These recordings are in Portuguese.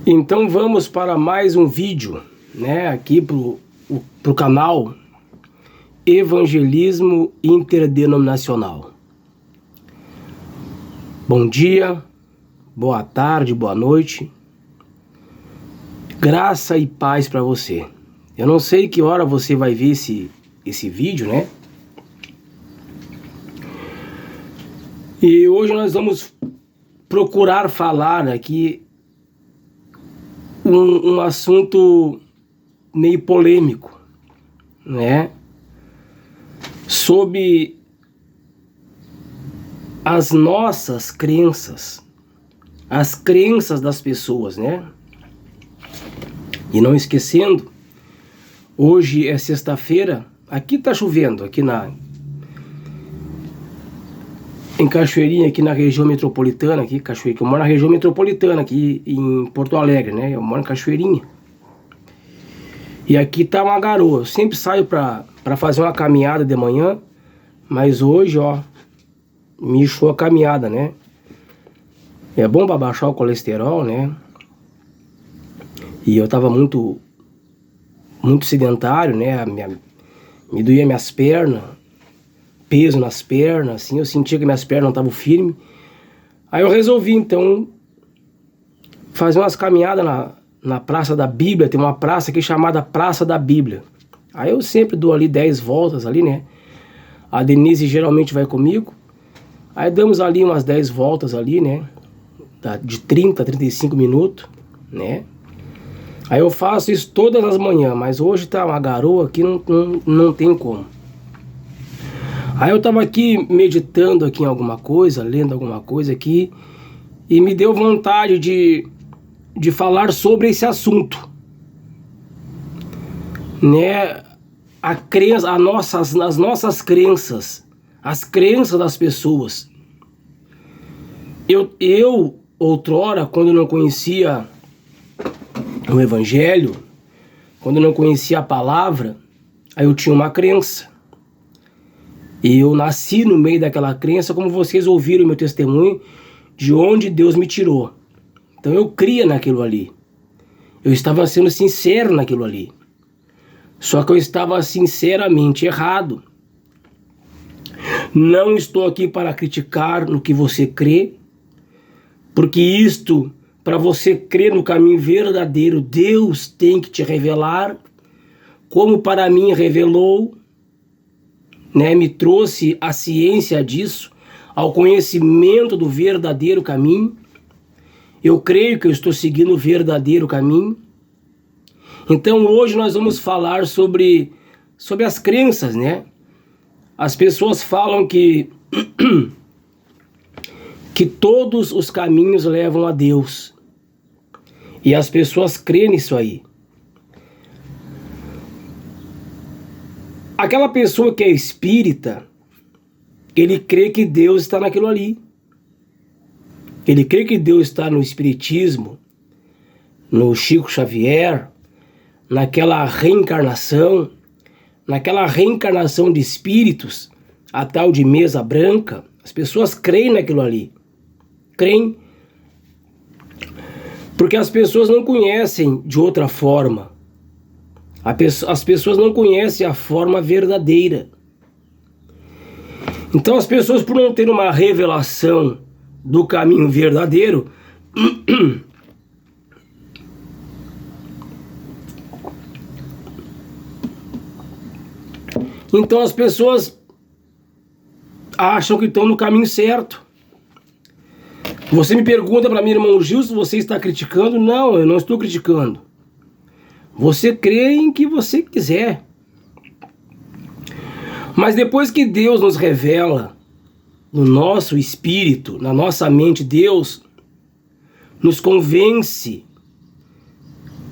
Então vamos para mais um vídeo, né, aqui pro canal Evangelismo Interdenominacional. Bom dia, boa tarde, boa noite, graça e paz para você. Eu não sei que hora você vai ver esse vídeo, né? E hoje nós vamos procurar falar aqui um assunto meio polêmico, né? Sobre as nossas crenças, as crenças das pessoas, né? E não esquecendo, hoje é sexta-feira, aqui tá chovendo, aqui em Cachoeirinha, aqui na região metropolitana, aqui Cachoeira, que eu moro na região metropolitana, aqui em Porto Alegre, né? Eu moro em Cachoeirinha. E aqui tá uma garoa. Eu sempre saio pra fazer uma caminhada de manhã, mas hoje, ó, me inchou a caminhada, né? É bom pra baixar o colesterol, né? E eu tava muito sedentário, né? Me doía minhas pernas, peso nas pernas, assim, eu sentia que minhas pernas não estavam firmes. Aí eu resolvi, então, fazer umas caminhadas na Praça da Bíblia. Tem uma praça aqui chamada Praça da Bíblia. Aí eu sempre dou ali 10 voltas ali, né? A Denise geralmente vai comigo. Aí damos ali umas 10 voltas ali, né? De 30 a 35 minutos, né? Aí eu faço isso todas as manhãs, mas hoje tá uma garoa aqui, não tem como. Aí eu tava aqui meditando aqui em alguma coisa, lendo alguma coisa aqui, e me deu vontade de falar sobre esse assunto, né? As nossas crenças, as crenças das pessoas. Eu outrora, quando não conhecia o Evangelho, quando não conhecia a palavra, aí eu tinha uma crença. E eu nasci no meio daquela crença, como vocês ouviram o meu testemunho, de onde Deus me tirou. Então eu cria naquilo ali. Eu estava sendo sincero naquilo ali. Só que eu estava sinceramente errado. Não estou aqui para criticar no que você crê, porque isto, para você crer no caminho verdadeiro, Deus tem que te revelar, como para mim revelou, né, me trouxe a ciência disso, ao conhecimento do verdadeiro caminho. Eu creio que eu estou seguindo o verdadeiro caminho. Então hoje nós vamos falar sobre as crenças, né? As pessoas falam que todos os caminhos levam a Deus. E as pessoas creem nisso aí. Aquela pessoa que é espírita, ele crê que Deus está naquilo ali. Ele crê que Deus está no espiritismo, no Chico Xavier, naquela reencarnação de espíritos, a tal de mesa branca. As pessoas creem naquilo ali. Creem. Porque as pessoas não conhecem de outra forma. As pessoas não conhecem a forma verdadeira. Então as pessoas, por não ter uma revelação do caminho verdadeiro, então as pessoas acham que estão no caminho certo. Você me pergunta para mim, irmão Gil, se você está criticando. Não, eu não estou criticando. Você crê em que você quiser. Mas depois que Deus nos revela no nosso espírito, na nossa mente, Deus nos convence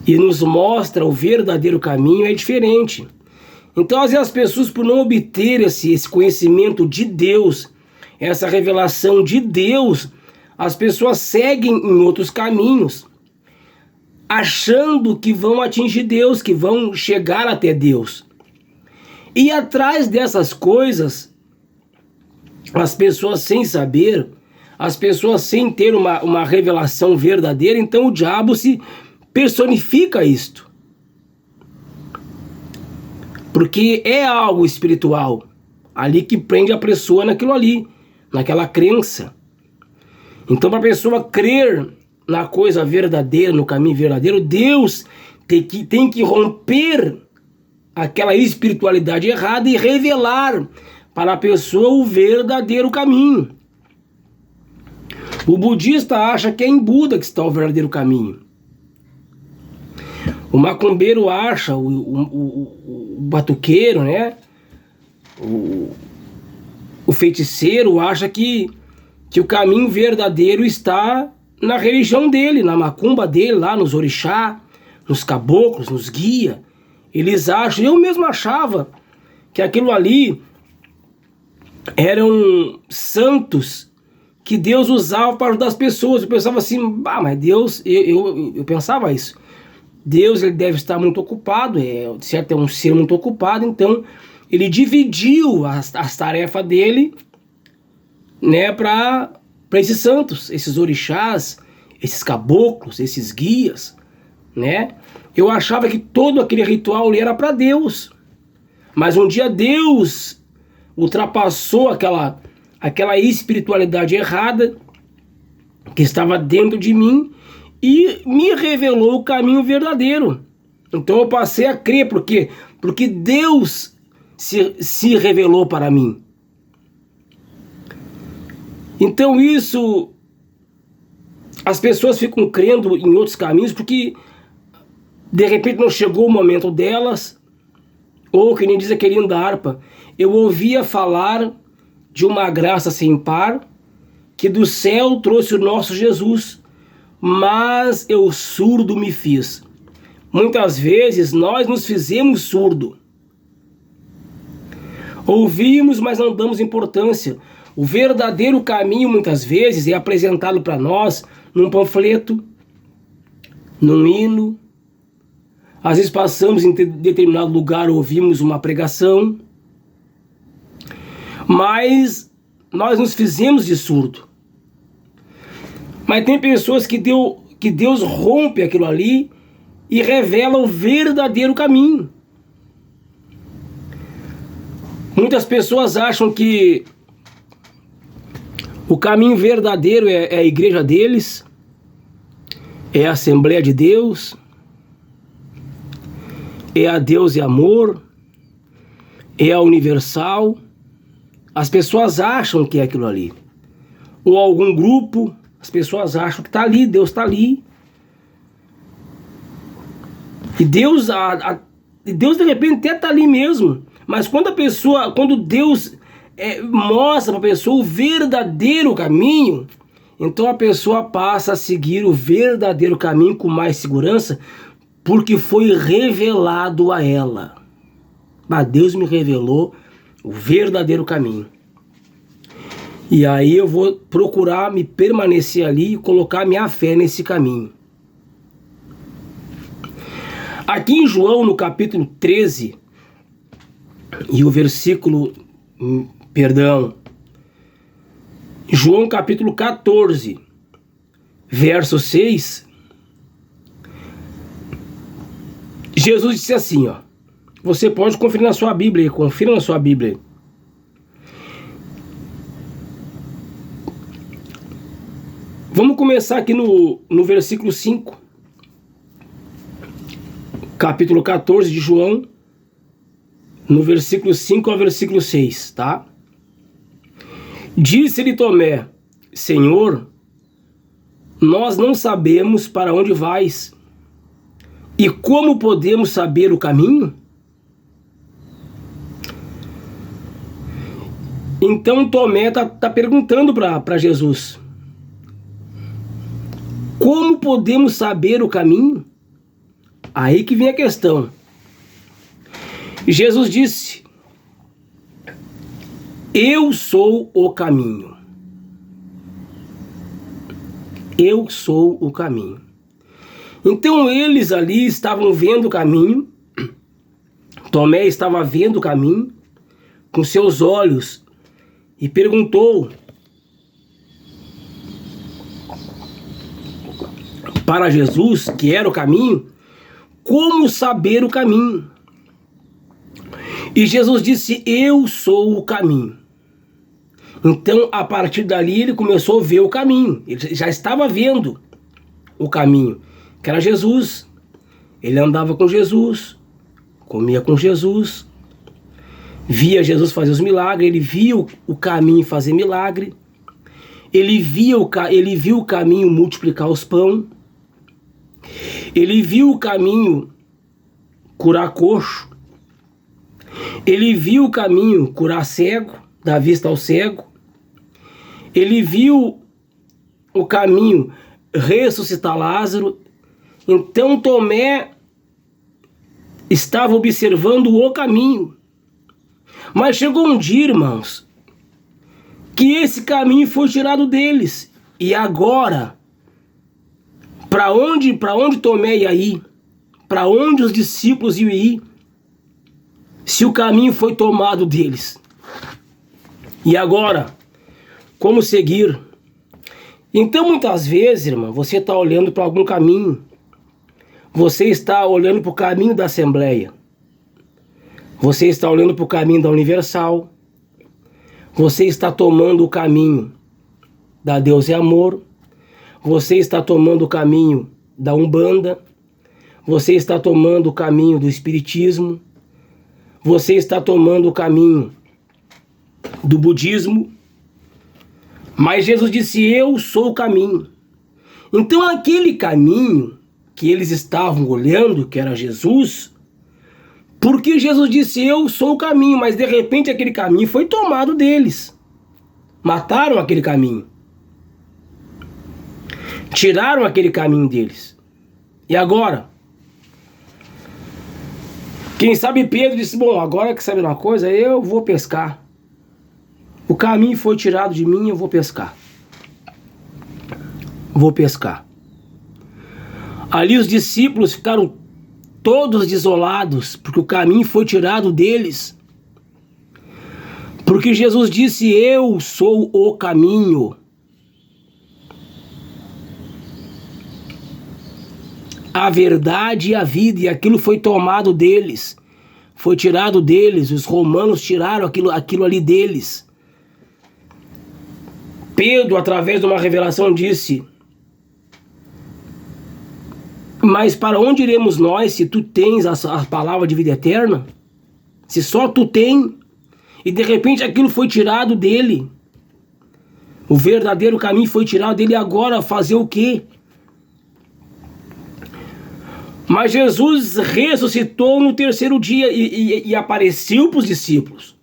e nos mostra o verdadeiro caminho, é diferente. Então às vezes as pessoas, por não obter esse conhecimento de Deus, essa revelação de Deus, as pessoas seguem em outros caminhos, achando que vão atingir Deus, que vão chegar até Deus. E atrás dessas coisas, as pessoas sem saber as pessoas sem ter uma revelação verdadeira, então o diabo se personifica isto. Porque é algo espiritual, ali que prende a pessoa naquilo ali, naquela crença. Então, para a pessoa crer na coisa verdadeira, no caminho verdadeiro, Deus tem que romper aquela espiritualidade errada e revelar para a pessoa o verdadeiro caminho. O budista acha que é em Buda que está o verdadeiro caminho. O macumbeiro acha, o batuqueiro, né? O feiticeiro acha que o caminho verdadeiro está na religião dele, na macumba dele, lá nos orixá, nos caboclos, nos guia. Eles acham, eu mesmo achava que aquilo ali eram santos que Deus usava para ajudar as pessoas. Eu pensava assim, mas Deus, eu pensava isso. Deus, ele deve estar muito ocupado, certo? É um ser muito ocupado, então ele dividiu as tarefas dele, né, para esses santos, esses orixás, esses caboclos, esses guias, né? Eu achava que todo aquele ritual ali era para Deus. Mas um dia Deus ultrapassou aquela espiritualidade errada que estava dentro de mim e me revelou o caminho verdadeiro. Então eu passei a crer, porque Deus se revelou para mim. Então isso, as pessoas ficam crendo em outros caminhos porque de repente não chegou o momento delas, ou que nem diz aquele hino da harpa, eu ouvia falar de uma graça sem par, que do céu trouxe o nosso Jesus, mas eu surdo me fiz. Muitas vezes nós nos fizemos surdo. Ouvimos, mas não damos importância. O verdadeiro caminho, muitas vezes, é apresentado para nós num panfleto, num hino. Às vezes passamos em determinado lugar, ouvimos uma pregação, mas nós nos fizemos de surdo. Mas tem pessoas que Deus rompe aquilo ali e revela o verdadeiro caminho. Muitas pessoas acham que o caminho verdadeiro é a igreja deles, é a Assembleia de Deus, é a Deus e Amor, é a Universal. As pessoas acham que é aquilo ali. Ou algum grupo, as pessoas acham que está ali, Deus está ali. E Deus de repente até está ali mesmo. Mas quando Deus mostra para a pessoa o verdadeiro caminho, então a pessoa passa a seguir o verdadeiro caminho com mais segurança, porque foi revelado a ela. Mas Deus me revelou o verdadeiro caminho. E aí eu vou procurar me permanecer ali e colocar minha fé nesse caminho. Aqui em João, no capítulo 13, e o versículo, João capítulo 14, verso 6, Jesus disse assim, ó, você pode conferir na sua Bíblia, confira na sua Bíblia. Vamos começar aqui no versículo 5, capítulo 14 de João, no versículo 5 ao versículo 6, tá? Disse-lhe Tomé, Senhor, nós não sabemos para onde vais, e como podemos saber o caminho? Então Tomé tá perguntando para Jesus, como podemos saber o caminho? Aí que vem a questão. Jesus disse, eu sou o caminho. Eu sou o caminho. Então eles ali estavam vendo o caminho, Tomé estava vendo o caminho com seus olhos e perguntou, para Jesus, que era o caminho, como saber o caminho? E Jesus disse: eu sou o caminho. Então, a partir dali, ele começou a ver o caminho. Ele já estava vendo o caminho, que era Jesus. Ele andava com Jesus, comia com Jesus, via Jesus fazer os milagres, ele via o caminho fazer milagre, ele viu o caminho multiplicar os pães, ele viu o caminho curar coxo, ele viu o caminho curar cego, dar vista ao cego, ele viu o caminho ressuscitar Lázaro. Então Tomé estava observando o caminho. Mas chegou um dia, irmãos, que esse caminho foi tirado deles. E agora, para onde Tomé ia ir? Para onde os discípulos iam ir? Se o caminho foi tomado deles. E agora, como seguir? Então, muitas vezes, irmão, você está olhando para algum caminho. Você está olhando para o caminho da Assembleia. Você está olhando para o caminho da Universal. Você está tomando o caminho da Deus é Amor. Você está tomando o caminho da Umbanda. Você está tomando o caminho do Espiritismo. Você está tomando o caminho do Budismo. Mas Jesus disse: eu sou o caminho. Então aquele caminho que eles estavam olhando, que era Jesus, porque Jesus disse: eu sou o caminho, mas de repente aquele caminho foi tomado deles. Mataram aquele caminho. Tiraram aquele caminho deles. E agora? Quem sabe Pedro disse: bom, agora que sabe uma coisa, eu vou pescar. O caminho foi tirado de mim, eu vou pescar. Vou pescar. Ali os discípulos ficaram todos desolados, porque o caminho foi tirado deles. Porque Jesus disse: eu sou o caminho. A verdade e a vida, e aquilo foi tomado deles. Foi tirado deles, os romanos tiraram aquilo ali deles. Pedro, através de uma revelação, disse: mas para onde iremos nós se tu tens a palavra de vida eterna? Se só tu tem, e de repente aquilo foi tirado dele. O verdadeiro caminho foi tirado dele, agora fazer o quê? Mas Jesus ressuscitou no terceiro dia e apareceu para os discípulos.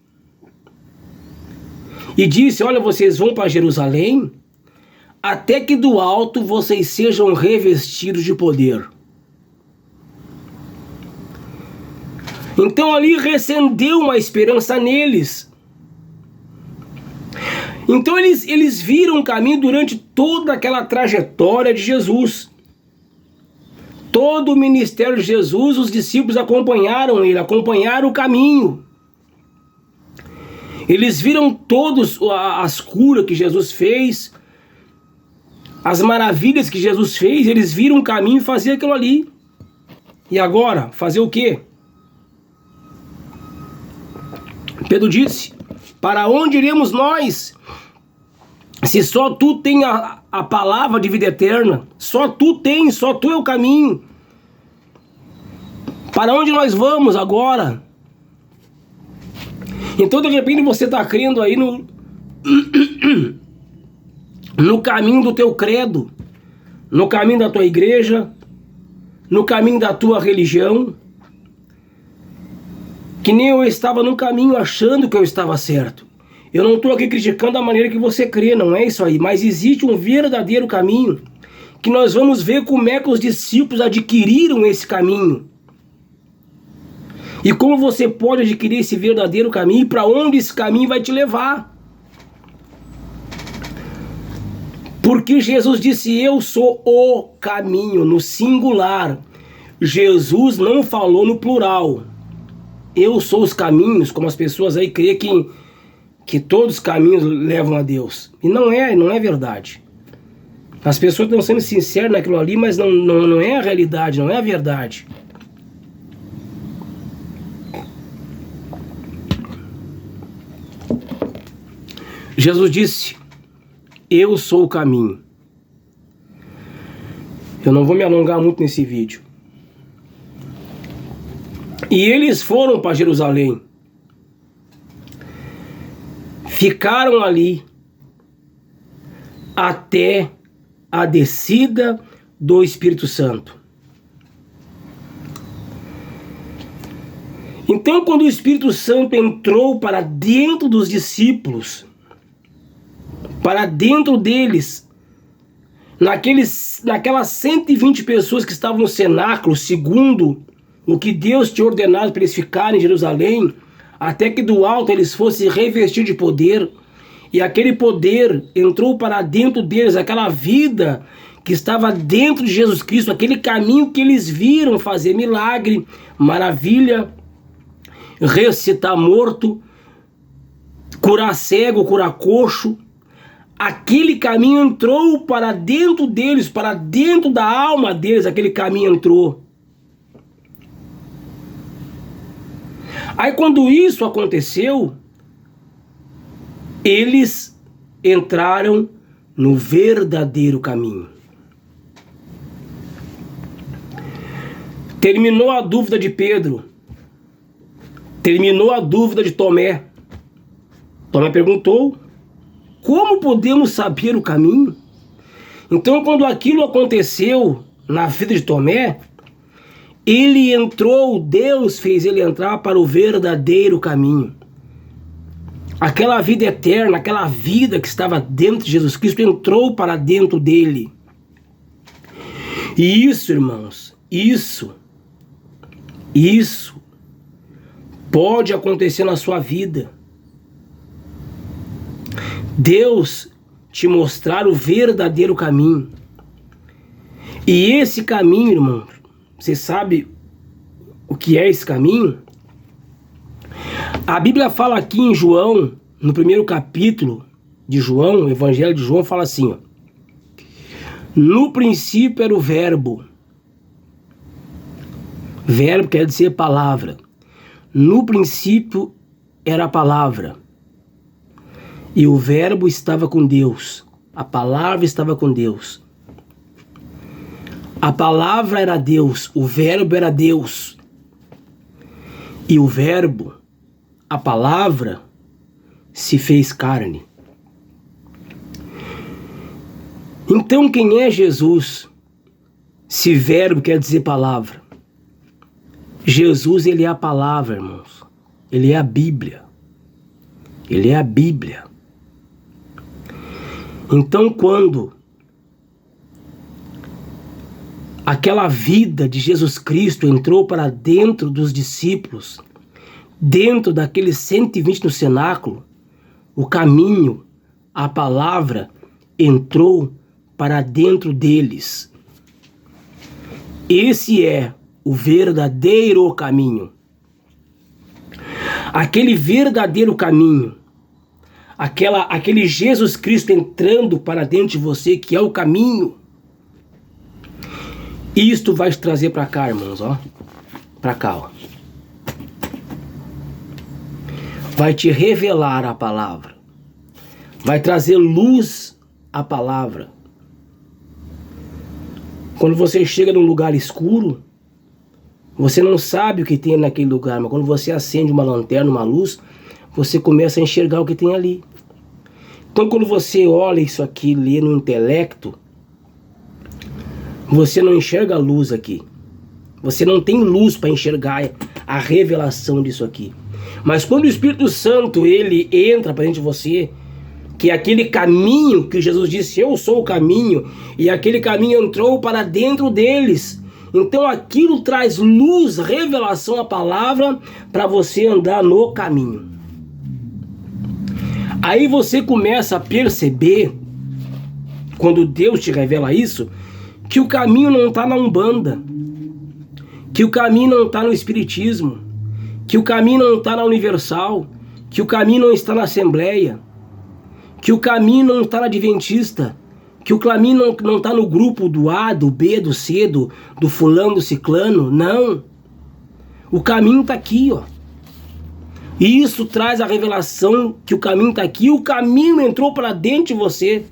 E disse: olha, vocês vão para Jerusalém, até que do alto vocês sejam revestidos de poder. Então ali recendeu uma esperança neles. Então eles viram o caminho durante toda aquela trajetória de Jesus. Todo o ministério de Jesus, os discípulos acompanharam ele, acompanharam o caminho. Eles viram todas as curas que Jesus fez, as maravilhas que Jesus fez, eles viram o caminho e faziam aquilo ali. E agora, fazer o quê? Pedro disse: para onde iremos nós? Se só tu tem a palavra de vida eterna, só tu é o caminho. Para onde nós vamos agora? Então de repente você está crendo aí no caminho do teu credo, no caminho da tua igreja, no caminho da tua religião, que nem eu estava no caminho achando que eu estava certo. Eu não estou aqui criticando a maneira que você crê, não é isso aí, mas existe um verdadeiro caminho, que nós vamos ver como é que os discípulos adquiriram esse caminho. E como você pode adquirir esse verdadeiro caminho, e para onde esse caminho vai te levar. Porque Jesus disse: eu sou o caminho, no singular. Jesus não falou no plural. Eu sou os caminhos, como as pessoas aí creem que todos os caminhos levam a Deus. E não é verdade. As pessoas estão sendo sinceras naquilo ali, mas não é a realidade, não é a verdade. Jesus disse: eu sou o caminho. Eu não vou me alongar muito nesse vídeo. E eles foram para Jerusalém. Ficaram ali até a descida do Espírito Santo. Então, quando o Espírito Santo entrou para dentro dos discípulos, para dentro deles, naquelas 120 pessoas que estavam no cenáculo, segundo o que Deus tinha ordenado para eles ficarem em Jerusalém, até que do alto eles fossem revestidos de poder, e aquele poder entrou para dentro deles, aquela vida que estava dentro de Jesus Cristo, aquele caminho que eles viram fazer milagre, maravilha, ressuscitar morto, curar cego, curar coxo. Aquele caminho entrou para dentro deles, para dentro da alma deles, aquele caminho entrou. Aí quando isso aconteceu, eles entraram no verdadeiro caminho. Terminou a dúvida de Pedro. Terminou a dúvida de Tomé. Tomé perguntou: como podemos saber o caminho? Então, quando aquilo aconteceu na vida de Tomé, ele entrou, Deus fez ele entrar para o verdadeiro caminho. Aquela vida eterna, aquela vida que estava dentro de Jesus Cristo, entrou para dentro dele. E isso, irmãos, isso pode acontecer na sua vida. Deus te mostrar o verdadeiro caminho. E esse caminho, irmão, você sabe o que é esse caminho? A Bíblia fala aqui em João, no primeiro capítulo de João, o Evangelho de João, fala assim, ó: no princípio era o verbo. Verbo quer dizer palavra. No princípio era a palavra. E o verbo estava com Deus. A palavra estava com Deus. A palavra era Deus. O verbo era Deus. E o verbo, a palavra, se fez carne. Então quem é Jesus? Se verbo quer dizer palavra. Jesus, ele é a palavra, irmãos. Ele é a Bíblia. Ele é a Bíblia. Então, quando aquela vida de Jesus Cristo entrou para dentro dos discípulos, dentro daqueles 120 no cenáculo, o caminho, a palavra, entrou para dentro deles. Esse é o verdadeiro caminho. Aquele verdadeiro caminho, aquele Jesus Cristo entrando para dentro de você, que é o caminho. Isto vai te trazer para cá, irmãos, ó. Para cá, ó. Vai te revelar a palavra. Vai trazer luz à palavra. Quando você chega num lugar escuro, você não sabe o que tem naquele lugar, mas quando você acende uma lanterna, uma luz, você começa a enxergar o que tem ali. Então, quando você olha isso aqui, lê no intelecto, você não enxerga a luz aqui. Você não tem luz para enxergar a revelação disso aqui. Mas quando o Espírito Santo, ele entra para dentro de você, que é aquele caminho que Jesus disse, eu sou o caminho, e aquele caminho entrou para dentro deles. Então aquilo traz luz, revelação à palavra, para você andar no caminho. Aí você começa a perceber, quando Deus te revela isso, que o caminho não está na Umbanda, que o caminho não está no Espiritismo, que o caminho não está na Universal, que o caminho não está na Assembleia, que o caminho não está na Adventista, Que o caminho não está no grupo do A, do B, do C, do fulano, do ciclano. Não. O caminho está aqui, ó. E isso traz a revelação que o caminho está aqui. O caminho entrou para dentro de você.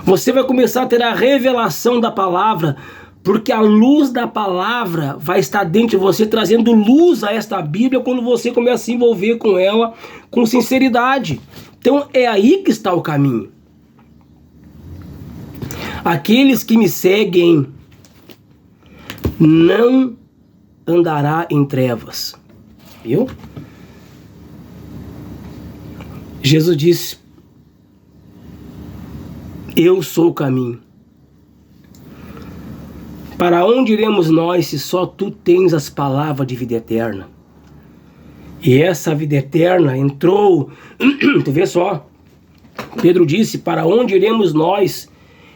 Você vai começar a ter a revelação da palavra, porque a luz da palavra vai estar dentro de você, trazendo luz a esta Bíblia quando você começa a se envolver com ela com sinceridade. Então é aí que está o caminho. Aqueles que me seguem não andará em trevas. Viu? Jesus disse: eu sou o caminho. Para onde iremos nós se só tu tens as palavras de vida eterna? E essa vida eterna entrou. Tu vê só. Pedro disse: para onde iremos nós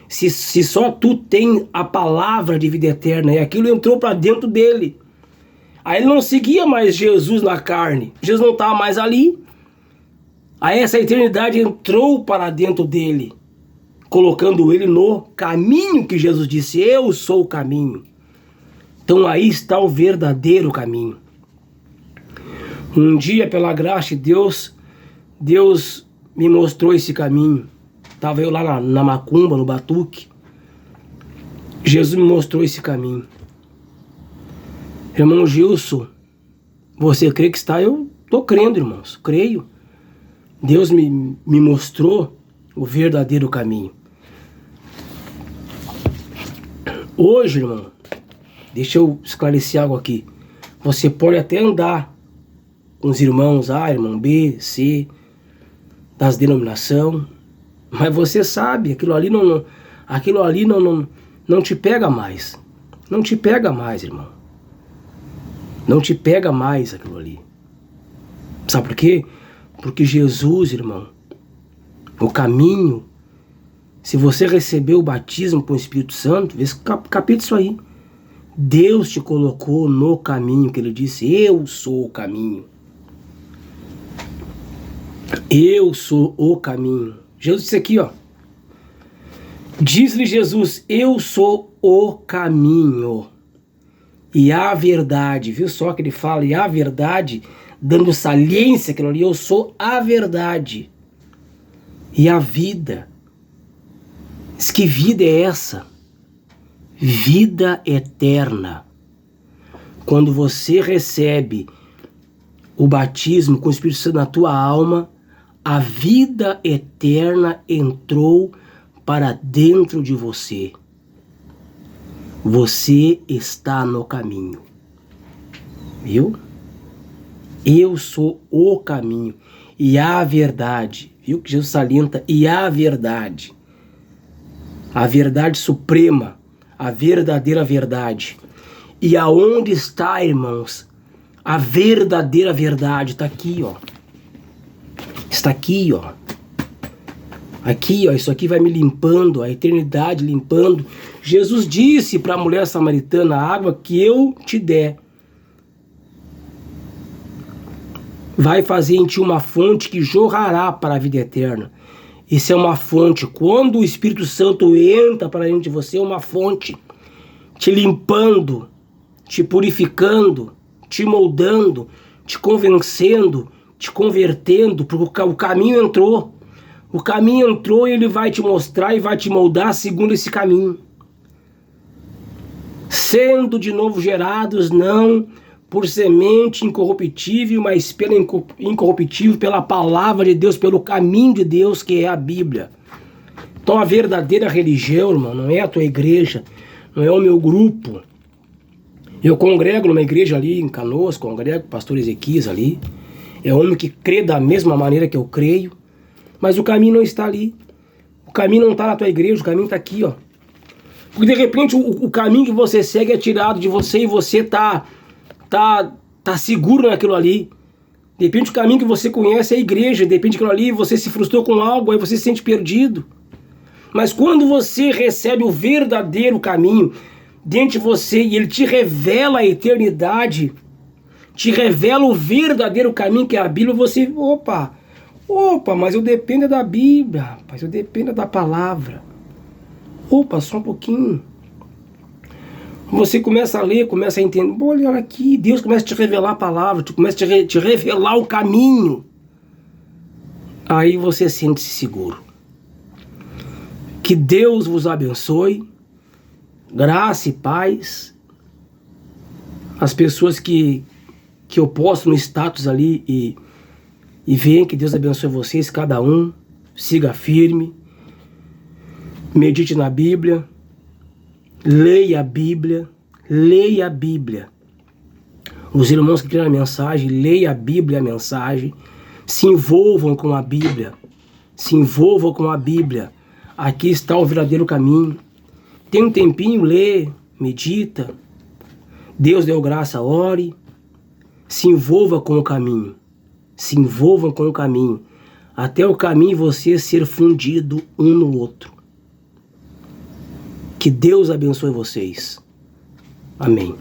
se só tu tens a palavra de vida eterna? E aquilo entrou para dentro dele. Aí ele não seguia mais Jesus na carne. Jesus não estava mais ali. Aí essa eternidade entrou para dentro dele, colocando ele no caminho que Jesus disse: eu sou o caminho. Então aí está o verdadeiro caminho. Um dia, pela graça de Deus me mostrou esse caminho. Estava eu lá na macumba, no batuque. Jesus me mostrou esse caminho. Irmão Gilson, você crê que está? Eu estou crendo, irmãos, creio. Deus me mostrou o verdadeiro caminho. Hoje, irmão, deixa eu esclarecer algo aqui. Você pode até andar com os irmãos A, irmão B, C, das denominação, mas você sabe, aquilo ali não te pega mais. Não te pega mais, irmão. Não te pega mais aquilo ali. Sabe por quê? Porque Jesus, irmão, o caminho, se você recebeu o batismo com o Espírito Santo, vê, capita isso aí. Deus te colocou no caminho, que ele disse: eu sou o caminho. Eu sou o caminho. Jesus disse aqui, ó. Diz-lhe Jesus: eu sou o caminho e a verdade. Viu só que ele fala, e a verdade, dando saliência àquilo ali: eu sou a verdade e a vida. Diz: que vida é essa? Vida eterna. Quando você recebe o batismo com o Espírito Santo na tua alma, a vida eterna entrou para dentro de você. Você está no caminho. Viu? Eu sou o caminho e a verdade. Viu que Jesus salienta? E a verdade. A verdade suprema. A verdadeira verdade. E aonde está, irmãos, a verdadeira verdade? Está aqui, ó. Está aqui, ó. Aqui, ó, isso aqui vai me limpando, a eternidade limpando. Jesus disse para a mulher samaritana: a água que eu te der vai fazer em ti uma fonte que jorrará para a vida eterna. Isso é uma fonte. Quando o Espírito Santo entra para dentro de você, é uma fonte te limpando, te purificando, te moldando, te convencendo, te convertendo, porque o caminho entrou. O caminho entrou e ele vai te mostrar e vai te moldar segundo esse caminho. Sendo de novo gerados, não por semente incorruptível, mas pela incorruptível, pela palavra de Deus, pelo caminho de Deus, que é a Bíblia. Então a verdadeira religião, irmão, não é a tua igreja, não é o meu grupo. Eu congrego numa igreja ali em Canoas, congrego com o pastor Ezequias ali. É homem que crê da mesma maneira que eu creio. Mas o caminho não está ali. O caminho não está na tua igreja, o caminho está aqui, ó. Porque de repente o caminho que você segue é tirado de você e você tá seguro naquilo ali. De repente o caminho que você conhece é a igreja, de repente aquilo ali você se frustrou com algo, aí você se sente perdido. Mas quando você recebe o verdadeiro caminho dentro de você e ele te revela a eternidade, te revela o verdadeiro caminho que é a Bíblia, você, opa, Opa, mas eu dependo da Bíblia, rapaz, eu dependo da palavra. Opa, só um pouquinho. Você começa a ler, começa a entender. Olha aqui, Deus começa a te revelar a palavra, começa a te revelar o caminho. Aí você sente-se seguro. Que Deus vos abençoe. Graça e paz. As pessoas que eu posto no status ali e veem, que Deus abençoe vocês, cada um. Siga firme. Medite na Bíblia. Leia a Bíblia. Leia a Bíblia. Os irmãos que criam a mensagem, leia a Bíblia, a mensagem. Se envolvam com a Bíblia. Se envolvam com a Bíblia. Aqui está o verdadeiro caminho. Tem um tempinho, lê, medita. Deus deu graça, ore. Se envolva com o caminho. Se envolvam com o caminho. Até o caminho você ser fundido um no outro. Que Deus abençoe vocês. Amém.